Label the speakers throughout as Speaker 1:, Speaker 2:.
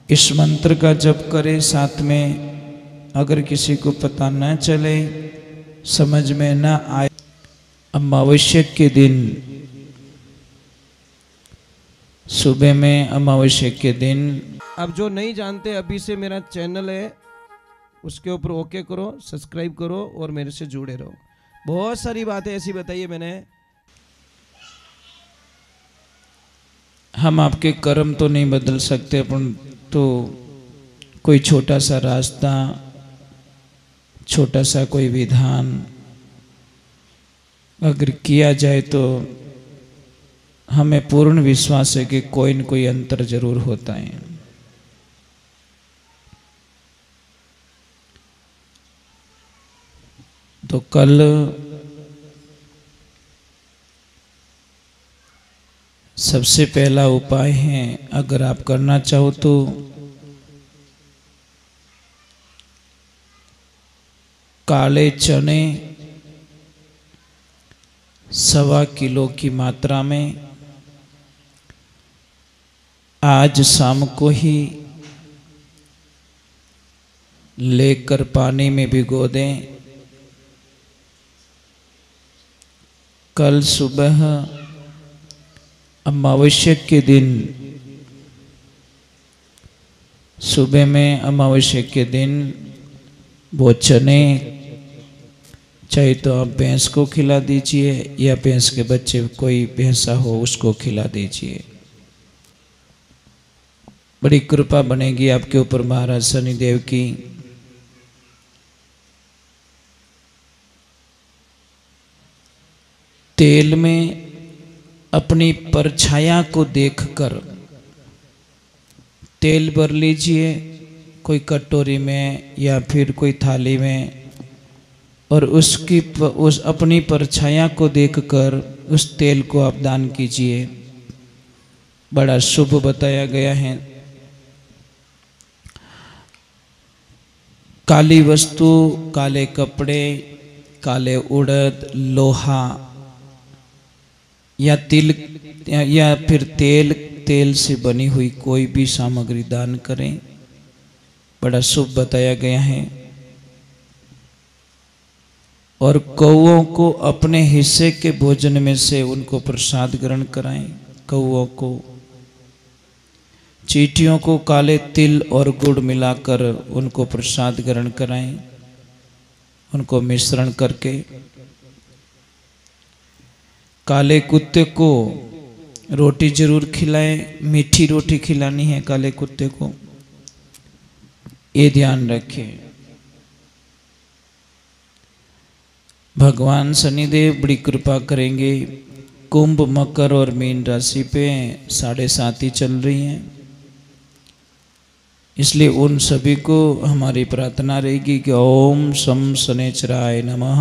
Speaker 1: इस मंत्र का जप करें साथ में। अगर किसी को पता न चले, समझ में न आए, अमावस्या के दिन, सुबह में अमावस्या के दिन।
Speaker 2: अब जो नहीं जानते, अभी से मेरा चैनल है उसके ऊपर ओके करो, सब्सक्राइब करो और मेरे से जुड़े रहो। बहुत सारी बातें ऐसी बताई मैंने।
Speaker 1: हम आपके कर्म तो नहीं बदल सकते, अपन तो कोई छोटा सा रास्ता, छोटा सा कोई विधान अगर किया जाए तो हमें पूर्ण विश्वास है कि कोई न कोई अंतर जरूर होता है। तो कल सबसे पहला उपाय है, अगर आप करना चाहो तो काले चने 1.25 किलो की मात्रा में आज शाम को ही लेकर पानी में भिगो दें। कल सुबह अमावस्या के दिन, सुबह में अमावस्या के दिन वो चने चाहे तो आप भैंस को खिला दीजिए या भैंस के बच्चे कोई भैंसा हो उसको खिला दीजिए। बड़ी कृपा बनेगी आपके ऊपर महाराज शनिदेव की। तेल में अपनी परछाया को देखकर तेल भर लीजिए, कोई कटोरी में या फिर कोई थाली में, और उस अपनी परछाया को देखकर उस तेल को आप दान कीजिए। बड़ा शुभ बताया गया है। काली वस्तु, काले कपड़े, काले उड़द, लोहा या तिल या फिर तेल से बनी हुई कोई भी सामग्री दान करें, बड़ा शुभ बताया गया है। और कौओं को अपने हिस्से के भोजन में से उनको प्रसाद ग्रहण कराएं। कौओं को, चींटियों को काले तिल और गुड़ मिलाकर उनको प्रसाद ग्रहण कराएं, उनको मिश्रण करके। काले कुत्ते को रोटी जरूर खिलाएं, मीठी रोटी खिलानी है काले कुत्ते को, ये ध्यान रखें। भगवान शनिदेव बड़ी कृपा करेंगे। कुंभ, मकर और मीन राशि पे 7.5 ही चल रही हैं, इसलिए उन सभी को हमारी प्रार्थना रहेगी कि ओम शम शनैश्चराय नमः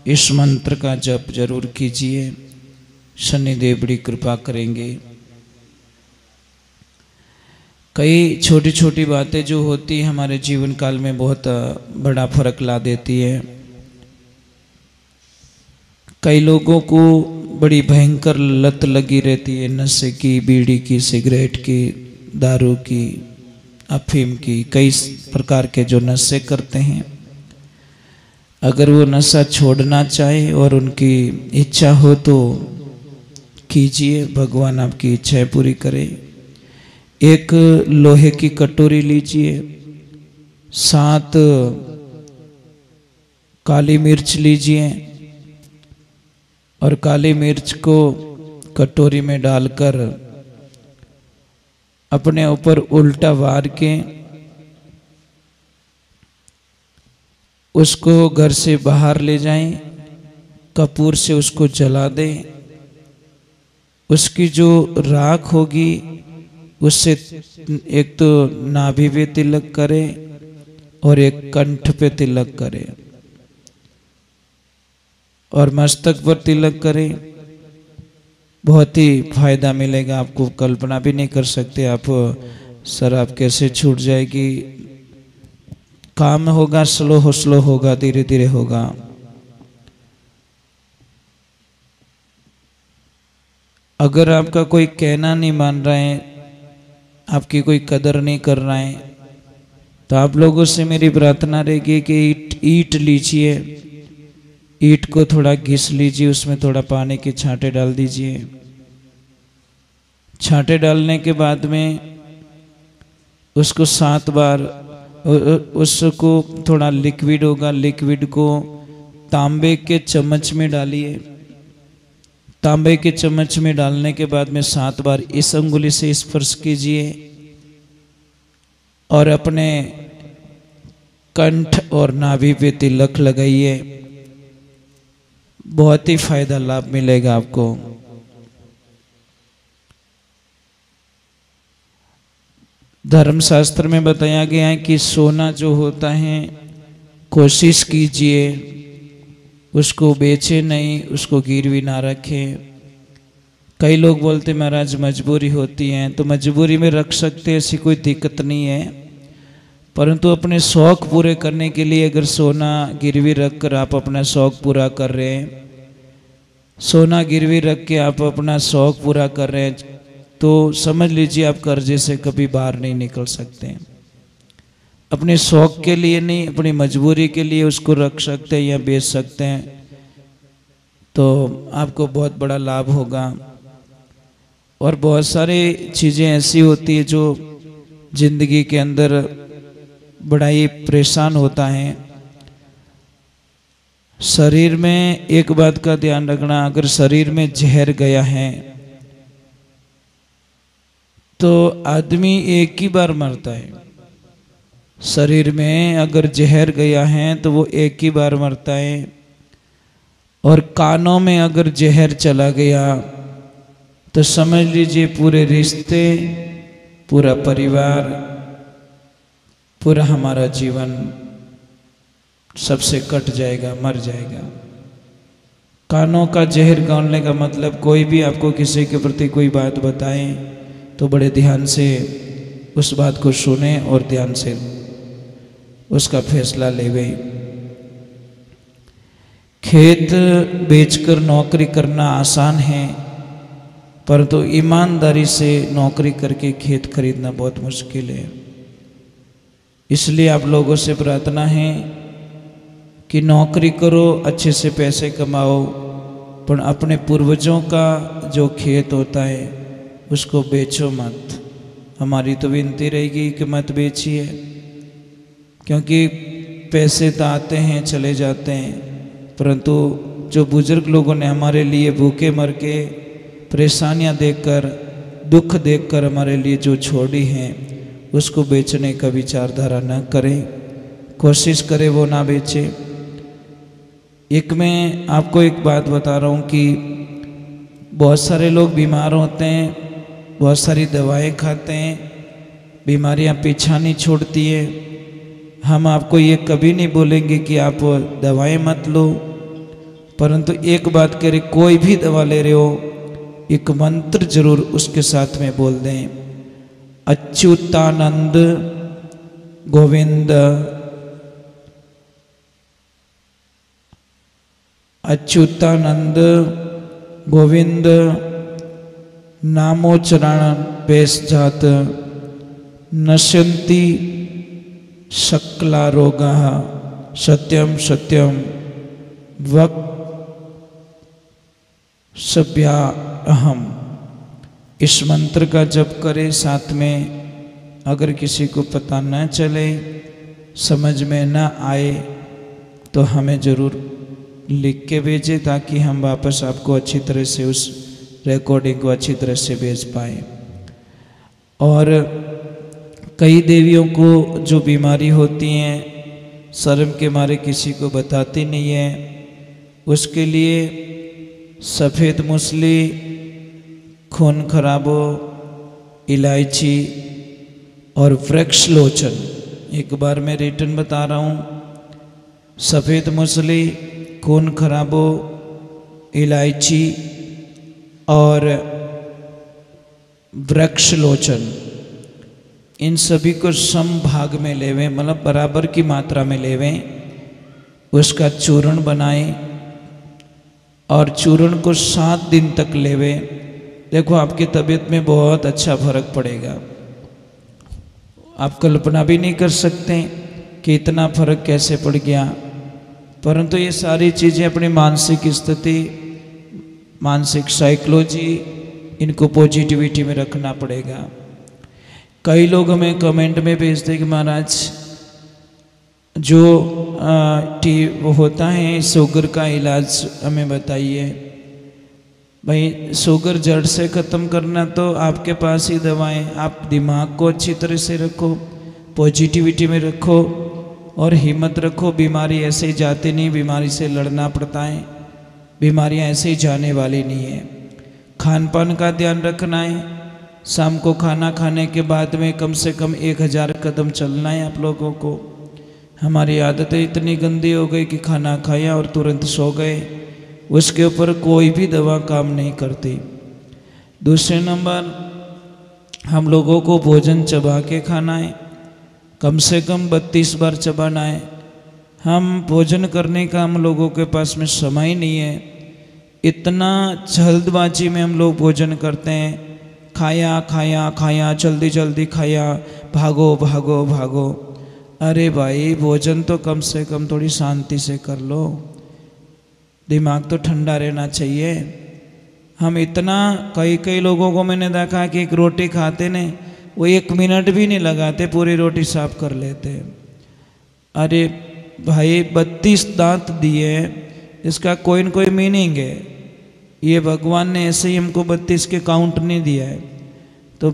Speaker 1: इस मंत्र का जप जरूर कीजिए। शनिदेव बड़ी कृपा करेंगे। कई छोटी छोटी बातें जो होती हैं हमारे जीवन काल में बहुत बड़ा फर्क ला देती है। कई लोगों को बड़ी भयंकर लत लगी रहती है, नशे की, बीड़ी की, सिगरेट की, दारू की, अफीम की, कई प्रकार के जो नशे करते हैं। अगर वो नशा छोड़ना चाहे और उनकी इच्छा हो तो कीजिए, भगवान आपकी इच्छाएं पूरी करे। एक लोहे की कटोरी लीजिए, 7 काली मिर्च लीजिए और काली मिर्च को कटोरी में डालकर अपने ऊपर उल्टा वार के उसको घर से बाहर ले जाएं, कपूर से उसको जला दें। उसकी जो राख होगी उससे एक तो नाभि पे तिलक करें और एक कंठ पे तिलक करें और मस्तक पर तिलक करें। बहुत ही फायदा मिलेगा आपको, कल्पना भी नहीं कर सकते आप। शराब कैसे छूट जाएगी। काम होगा, स्लो होगा, धीरे धीरे होगा। अगर आपका कोई कहना नहीं मान रहा है आपकी कोई कदर नहीं कर रहा है, तो आप लोगों से मेरी प्रार्थना रहेगी कि ईंट लीजिए, ईंट को थोड़ा घिस लीजिए, उसमें थोड़ा पानी के छांटे डाल दीजिए। छांटे डालने के बाद में उसको 7 बार उसको थोड़ा लिक्विड होगा, लिक्विड को तांबे के चम्मच में डालिए। तांबे के चम्मच में डालने के बाद में 7 बार इस अंगुली से स्पर्श कीजिए और अपने कंठ और नाभि पे तिलक लगाइए। बहुत ही फायदा लाभ मिलेगा आपको। धर्मशास्त्र में बताया गया है कि सोना जो होता है कोशिश कीजिए उसको बेचे नहीं, उसको गिरवी ना रखें। कई लोग बोलते महाराज मजबूरी होती है, तो मजबूरी में रख सकते, ऐसी कोई दिक्कत नहीं है, परंतु अपने शौक पूरे करने के लिए अगर सोना गिरवी रख कर आप अपना शौक पूरा कर रहे हैं, सोना गिरवी रख के आप अपना शौक पूरा कर रहे हैं, तो समझ लीजिए आप कर्जे से कभी बाहर नहीं निकल सकते हैं। अपने शौक के लिए नहीं, अपनी मजबूरी के लिए उसको रख सकते हैं या बेच सकते हैं, तो आपको बहुत बड़ा लाभ होगा। और बहुत सारी चीज़ें ऐसी होती है जो जिंदगी के अंदर बड़ा ही परेशान होता है। शरीर में एक बात का ध्यान रखना, अगर शरीर में जहर गया है तो आदमी एक ही बार मरता है। शरीर में अगर जहर गया है तो वो एक ही बार मरता है। और कानों में अगर जहर चला गया तो समझ लीजिए पूरे रिश्ते, पूरा परिवार, पूरा हमारा जीवन सबसे कट जाएगा, मर जाएगा। कानों का जहर गालने का मतलब कोई भी आपको किसी के प्रति कोई बात बताए तो बड़े ध्यान से उस बात को सुने और ध्यान से उसका फैसला लेवे। खेत बेचकर नौकरी करना आसान है, परंतु ईमानदारी से नौकरी करके खेत खरीदना बहुत मुश्किल है। इसलिए आप लोगों से प्रार्थना है कि नौकरी करो, अच्छे से पैसे कमाओ, पर अपने पूर्वजों का जो खेत होता है उसको बेचो मत। हमारी तो विनती रहेगी कि मत बेचिए, क्योंकि पैसे तो आते हैं चले जाते हैं, परंतु जो बुजुर्ग लोगों ने हमारे लिए भूखे मर के, परेशानियां देखकर, दुख देखकर हमारे लिए जो छोड़ी हैं, उसको बेचने का विचारधारा न करें, कोशिश करें वो ना बेचे। एक मैं आपको एक बात बता रहा हूँ कि बहुत सारे लोग बीमार होते हैं, बहुत सारी दवाएं खाते हैं, बीमारियां पीछा नहीं छोड़ती है। हम आपको ये कभी नहीं बोलेंगे कि आप दवाएं मत लो, परंतु एक बात करें, कोई भी दवा ले रहे हो एक मंत्र जरूर उसके साथ में बोल दें, अच्युतानंद गोविंद, अच्युतानंद गोविंद नामोच्चारण बेस जात नश्यन्ति सकला रोगा सत्यम सत्यम वक सभ्या अहम। इस मंत्र का जप करें, साथ में अगर किसी को पता न चले, समझ में न आए, तो हमें ज़रूर लिख के भेजें ताकि हम वापस आपको अच्छी तरह से उस रिकॉर्डिंग को अच्छी तरह से भेज पाए। और कई देवियों को जो बीमारी होती हैं, शर्म के मारे किसी को बताती नहीं है, उसके लिए सफ़ेद मूसली, खून खराबो, इलायची और वृक्ष लोचन, एक बार मैं रिटर्न बता रहा हूँ, सफ़ेद मूसली, खून खराबो, इलायची और वृक्ष लोचन, इन सभी को सम भाग में लेवें, मतलब बराबर की मात्रा में लेवें, उसका चूर्ण बनाएं और चूर्ण को 7 दिन तक लेवें। देखो आपकी तबीयत में बहुत अच्छा फर्क पड़ेगा। आप कल्पना भी नहीं कर सकते कि इतना फर्क कैसे पड़ गया। परंतु ये सारी चीज़ें अपनी मानसिक स्थिति, मानसिक साइकोलॉजी, इनको पॉजिटिविटी में रखना पड़ेगा। कई लोग हमें कमेंट में भेजते कि महाराज जो वो होता है शुगर का इलाज हमें बताइए। भाई शुगर जड़ से ख़त्म करना तो आपके पास ही दवाएं। आप दिमाग को अच्छी तरह से रखो, पॉजिटिविटी में रखो और हिम्मत रखो। बीमारी ऐसे ही जाती नहीं, बीमारी से लड़ना पड़ता है। बीमारियां ऐसे ही जाने वाली नहीं है। खान पान का ध्यान रखना है। शाम को खाना खाने के बाद में कम से कम 1000 कदम चलना है आप लोगों को। हमारी आदतें इतनी गंदी हो गई कि खाना खाया और तुरंत सो गए, उसके ऊपर कोई भी दवा काम नहीं करती। दूसरे नंबर, हम लोगों को भोजन चबा के खाना है, कम से कम 32 बार चबाना है। हम भोजन करने का हम लोगों के पास में समय नहीं है। इतना जल्दबाजी में हम लोग भोजन करते हैं, खाया खाया खाया, जल्दी जल्दी खाया, भागो भागो भागो। अरे भाई भोजन तो कम से कम थोड़ी शांति से कर लो, दिमाग तो ठंडा रहना चाहिए। हम इतना, कई लोगों को मैंने देखा कि एक रोटी खाते ने वो 1 मिनट भी नहीं लगाते, पूरी रोटी साफ कर लेते। अरे भाई 32 दांत दिए, इसका कोई न कोई मीनिंग है। ये भगवान ने ऐसे ही हमको 32 के काउंट नहीं दिया है। तो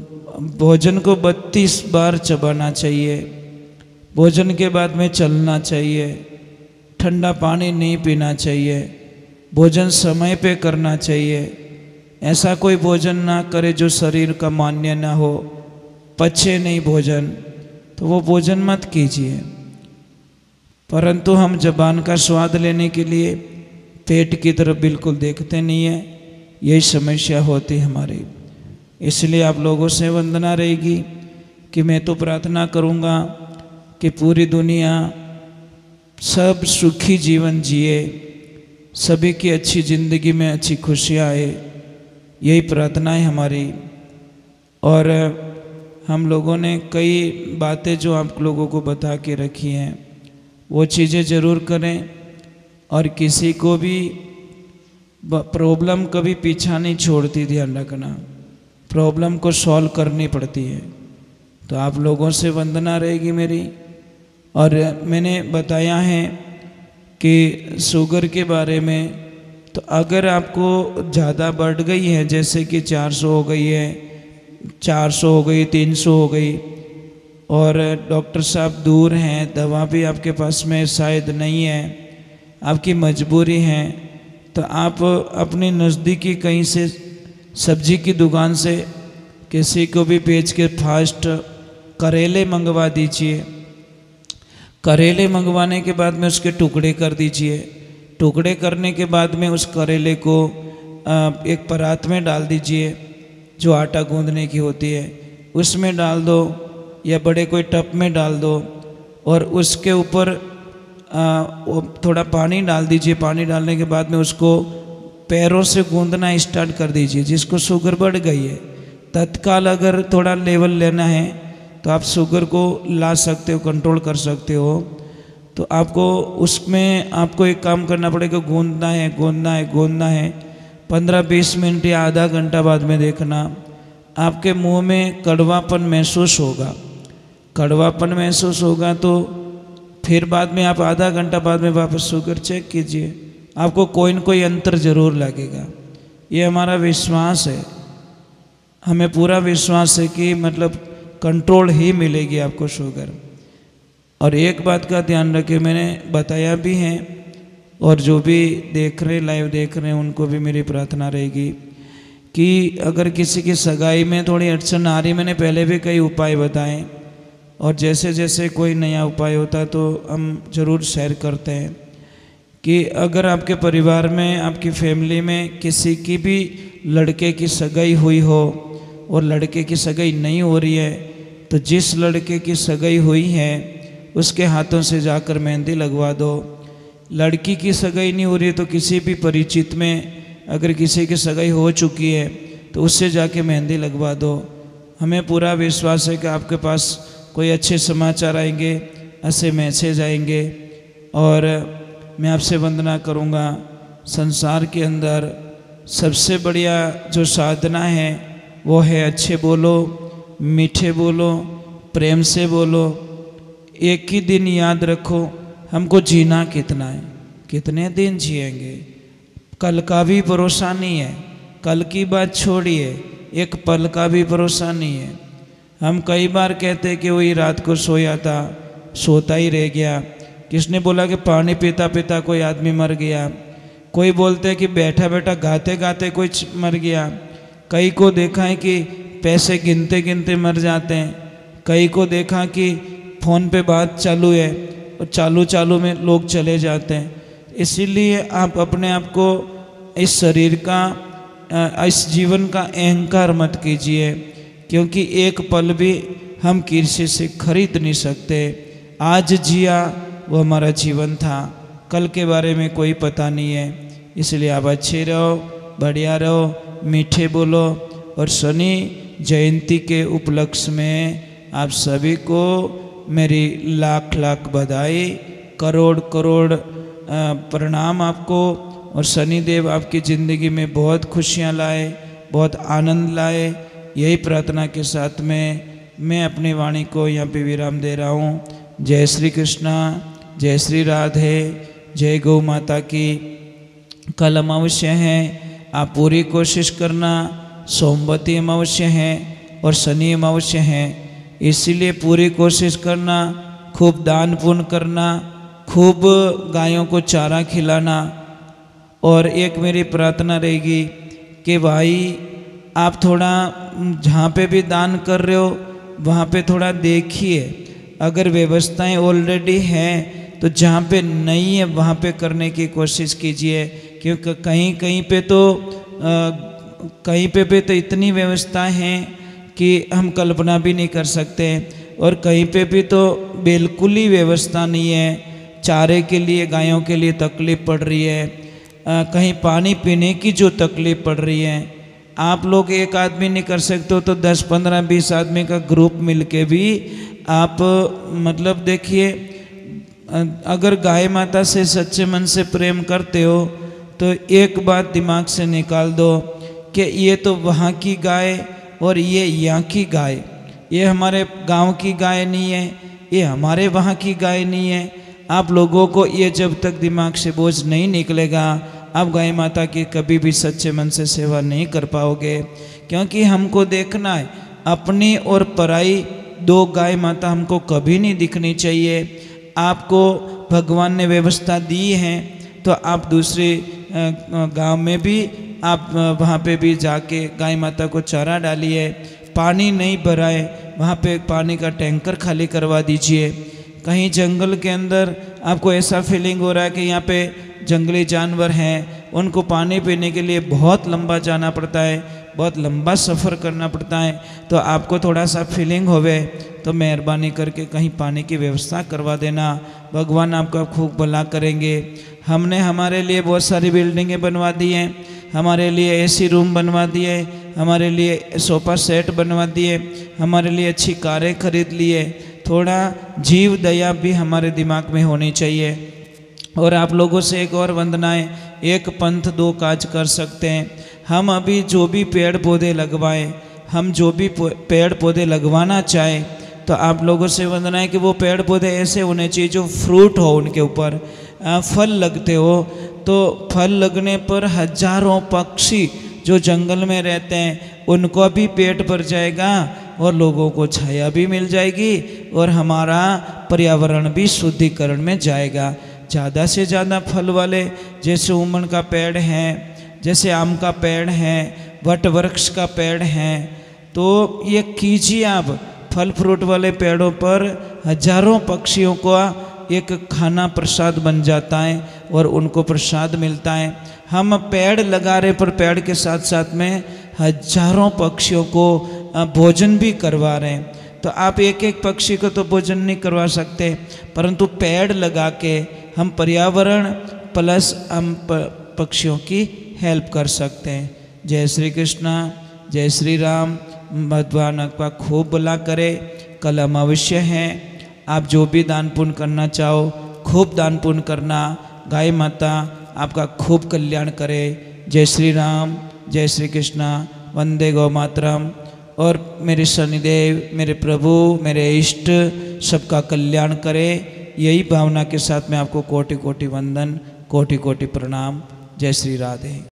Speaker 1: भोजन को 32 बार चबाना चाहिए, भोजन के बाद में चलना चाहिए, ठंडा पानी नहीं पीना चाहिए, भोजन समय पे करना चाहिए। ऐसा कोई भोजन ना करे जो शरीर का मान्य ना हो, पचे नहीं भोजन, तो वो भोजन मत कीजिए। परंतु हम ज़बान का स्वाद लेने के लिए पेट की तरफ बिल्कुल देखते नहीं है, यही समस्या होती हमारी। इसलिए आप लोगों से वंदना रहेगी कि मैं तो प्रार्थना करूँगा कि पूरी दुनिया सब सुखी जीवन जिए, सभी की अच्छी ज़िंदगी में अच्छी खुशियाँ आए, यही प्रार्थना है हमारी। और हम लोगों ने कई बातें जो आप लोगों को बता के रखी हैं वो चीज़ें ज़रूर करें। और किसी को भी प्रॉब्लम कभी पीछा नहीं छोड़ती, ध्यान रखना, प्रॉब्लम को सॉल्व करनी पड़ती है। तो आप लोगों से वंदना रहेगी मेरी। और मैंने बताया है कि शुगर के बारे में, तो अगर आपको ज़्यादा बढ़ गई है, जैसे कि 400 हो गई है, 400 हो गई, 300 हो गई, और डॉक्टर साहब दूर हैं, दवा भी आपके पास में शायद नहीं है, आपकी मजबूरी है, तो आप अपनी नज़दीकी कहीं से सब्जी की दुकान से किसी को भी बेच के फास्ट करेले मंगवा दीजिए। करेले मंगवाने के बाद में उसके टुकड़े कर दीजिए। टुकड़े करने के बाद में उस करेले को एक परात में डाल दीजिए, जो आटा गूंदने की होती है, उसमें डाल दो या बड़े कोई टब में डाल दो, और उसके ऊपर थोड़ा पानी डाल दीजिए। पानी डालने के बाद में उसको पैरों से गूंदना स्टार्ट कर दीजिए। जिसको शुगर बढ़ गई है, तत्काल अगर थोड़ा लेवल लेना है तो आप शुगर को ला सकते हो, कंट्रोल कर सकते हो। तो आपको उसमें आपको एक काम करना पड़ेगा, गूंदना है गूंदना है गूंदना है। 15-20 मिनट या आधा घंटा बाद में देखना आपके मुंह में कड़वापन महसूस होगा। कड़वापन महसूस होगा तो फिर बाद में आप आधा घंटा बाद में वापस शुगर चेक कीजिए, आपको कोई न कोई अंतर जरूर लगेगा। ये हमारा विश्वास है, हमें पूरा विश्वास है कि मतलब कंट्रोल ही मिलेगी आपको शुगर। और एक बात का ध्यान रखें, मैंने बताया भी है, और जो भी देख रहे, लाइव देख रहे हैं, उनको भी मेरी प्रार्थना रहेगी कि अगर किसी की सगाई में थोड़ी अड़चन आ रही, मैंने पहले भी कई उपाय बताए, और जैसे जैसे कोई नया उपाय होता है तो हम ज़रूर शेयर करते हैं। कि अगर आपके परिवार में, आपकी फैमिली में किसी की भी लड़के की सगाई हुई हो और लड़के की सगाई नहीं हो रही है, तो जिस लड़के की सगाई हुई है उसके हाथों से जाकर मेहंदी लगवा दो। लड़की की सगाई नहीं हो रही है तो किसी भी परिचित में अगर किसी की सगाई हो चुकी है तो उससे जाके मेहंदी लगवा दो। हमें पूरा विश्वास है कि आपके पास कोई अच्छे समाचार आएंगे, ऐसे मैसेज आएंगे। और मैं आपसे वंदना करूँगा, संसार के अंदर सबसे बढ़िया जो साधना है वो है अच्छे बोलो, मीठे बोलो, प्रेम से बोलो। एक ही दिन याद रखो, हमको जीना कितना है, कितने दिन जिएंगे, कल का भी भरोसा नहीं है। कल की बात छोड़िए, एक पल का भी भरोसा नहीं है। हम कई बार कहते कि वही रात को सोया था, सोता ही रह गया। किसने बोला कि पानी पीता पीता कोई आदमी मर गया। कोई बोलते हैं कि बैठा बैठा गाते गाते कोई मर गया। कई को देखा है कि पैसे गिनते गिनते मर जाते हैं। कई को देखा कि फ़ोन पे बात चालू है और चालू चालू में लोग चले जाते हैं। इसीलिए आप अपने आप को इस शरीर का, इस जीवन का अहंकार मत कीजिए, क्योंकि एक पल भी हम किसी से खरीद नहीं सकते। आज जिया वो हमारा जीवन था, कल के बारे में कोई पता नहीं है। इसलिए आप अच्छे रहो, बढ़िया रहो, मीठे बोलो। और शनि जयंती के उपलक्ष्य में आप सभी को मेरी लाख लाख बधाई, करोड़ करोड़ प्रणाम आपको। और शनिदेव आपकी ज़िंदगी में बहुत खुशियाँ लाए, बहुत आनंद लाए। यही प्रार्थना के साथ में मैं अपनी वाणी को यहाँ पे विराम दे रहा हूँ। जय श्री कृष्णा, जय श्री राधे, जय गौ माता की। कल अमावस्या है, आप पूरी कोशिश करना। सोमवती अमावस्या है और शनि अमावस्या है, इसीलिए पूरी कोशिश करना। खूब दान पुण्य करना, खूब गायों को चारा खिलाना। और एक मेरी प्रार्थना रहेगी कि भाई आप थोड़ा जहाँ पे भी दान कर रहे हो वहाँ पे थोड़ा देखिए। अगर व्यवस्थाएं ऑलरेडी हैं तो जहाँ पे नहीं है वहाँ पे करने की कोशिश कीजिए, क्योंकि कहीं कहीं पे तो इतनी व्यवस्थाएं हैं कि हम कल्पना भी नहीं कर सकते। और कहीं पे भी तो बिल्कुल ही व्यवस्था नहीं है। चारे के लिए गायों के लिए तकलीफ़ पड़ रही है, कहीं पानी पीने की जो तकलीफ़ पड़ रही है। आप लोग एक आदमी नहीं कर सकते हो तो 10, 15, 20 आदमी का ग्रुप मिलके भी आप मतलब देखिए, अगर गाय माता से सच्चे मन से प्रेम करते हो तो एक बात दिमाग से निकाल दो कि ये तो वहाँ की गाय और ये यहाँ की गाय, ये हमारे गांव की गाय नहीं है, ये हमारे वहाँ की गाय नहीं है। आप लोगों को ये जब तक दिमाग से बोझ नहीं निकलेगा, आप गाय माता की कभी भी सच्चे मन से सेवा नहीं कर पाओगे। क्योंकि हमको देखना है, अपनी और पराई दो गाय माता हमको कभी नहीं दिखनी चाहिए। आपको भगवान ने व्यवस्था दी है तो आप दूसरे गांव में भी आप वहाँ पे भी जाके गाय माता को चारा डालिए। पानी नहीं भराए वहाँ पे पानी का टैंकर खाली करवा दीजिए। कहीं जंगल के अंदर आपको ऐसा फीलिंग हो रहा है कि यहाँ पे जंगली जानवर हैं, उनको पानी पीने के लिए बहुत लंबा जाना पड़ता है, बहुत लंबा सफ़र करना पड़ता है, तो आपको थोड़ा सा फीलिंग होवे तो मेहरबानी करके कहीं पानी की व्यवस्था करवा देना। भगवान आपका खूब भला करेंगे। हमने हमारे लिए बहुत सारी बिल्डिंगें बनवा दी हैं, हमारे लिए एसी रूम बनवा दिए, हमारे लिए सोफ़ा सेट बनवा दिए, हमारे लिए अच्छी कारें खरीद लिए। थोड़ा जीव दया भी हमारे दिमाग में होनी चाहिए। और आप लोगों से एक और वंदना है, एक पंथ दो काज कर सकते हैं। हम अभी जो भी पेड़ पौधे लगवाएं, हम जो भी पेड़ पौधे लगवाना चाहें, तो आप लोगों से वंदना है कि वो पेड़ पौधे ऐसे होने चाहिए जो फ्रूट हो, उनके ऊपर फल लगते हो। तो फल लगने पर हजारों पक्षी जो जंगल में रहते हैं उनको भी पेट भर जाएगा और लोगों को छाया भी मिल जाएगी और हमारा पर्यावरण भी शुद्धिकरण में जाएगा। ज़्यादा से ज़्यादा फल वाले जैसे उमन का पेड़ है, जैसे आम का पेड़ है, वट वृक्ष का पेड़ है, तो ये कीजिए आप। फल फ्रूट वाले पेड़ों पर हजारों पक्षियों को एक खाना प्रसाद बन जाता है और उनको प्रसाद मिलता है। हम पेड़ लगा रहे पर पेड़ के साथ साथ में हजारों पक्षियों को भोजन भी करवा रहे हैं। तो आप एक एक पक्षी को तो भोजन नहीं करवा सकते, परंतु पेड़ लगा के हम पर्यावरण प्लस हम पक्षियों की हेल्प कर सकते हैं। जय श्री कृष्णा, जय श्री राम। भगवान आपका खूब भला करे, कल अमावस्या है। आप जो भी दान पुण्य करना चाहो खूब दान पुण्य करना। गाय माता आपका खूब कल्याण करे। जय श्री राम, जय श्री कृष्णा, वंदे गौ मातरम। और मेरे शनिदेव, मेरे प्रभु, मेरे इष्ट सबका कल्याण करे। यही भावना के साथ मैं आपको कोटि कोटि वंदन, कोटि कोटि प्रणाम। जय श्री राधे।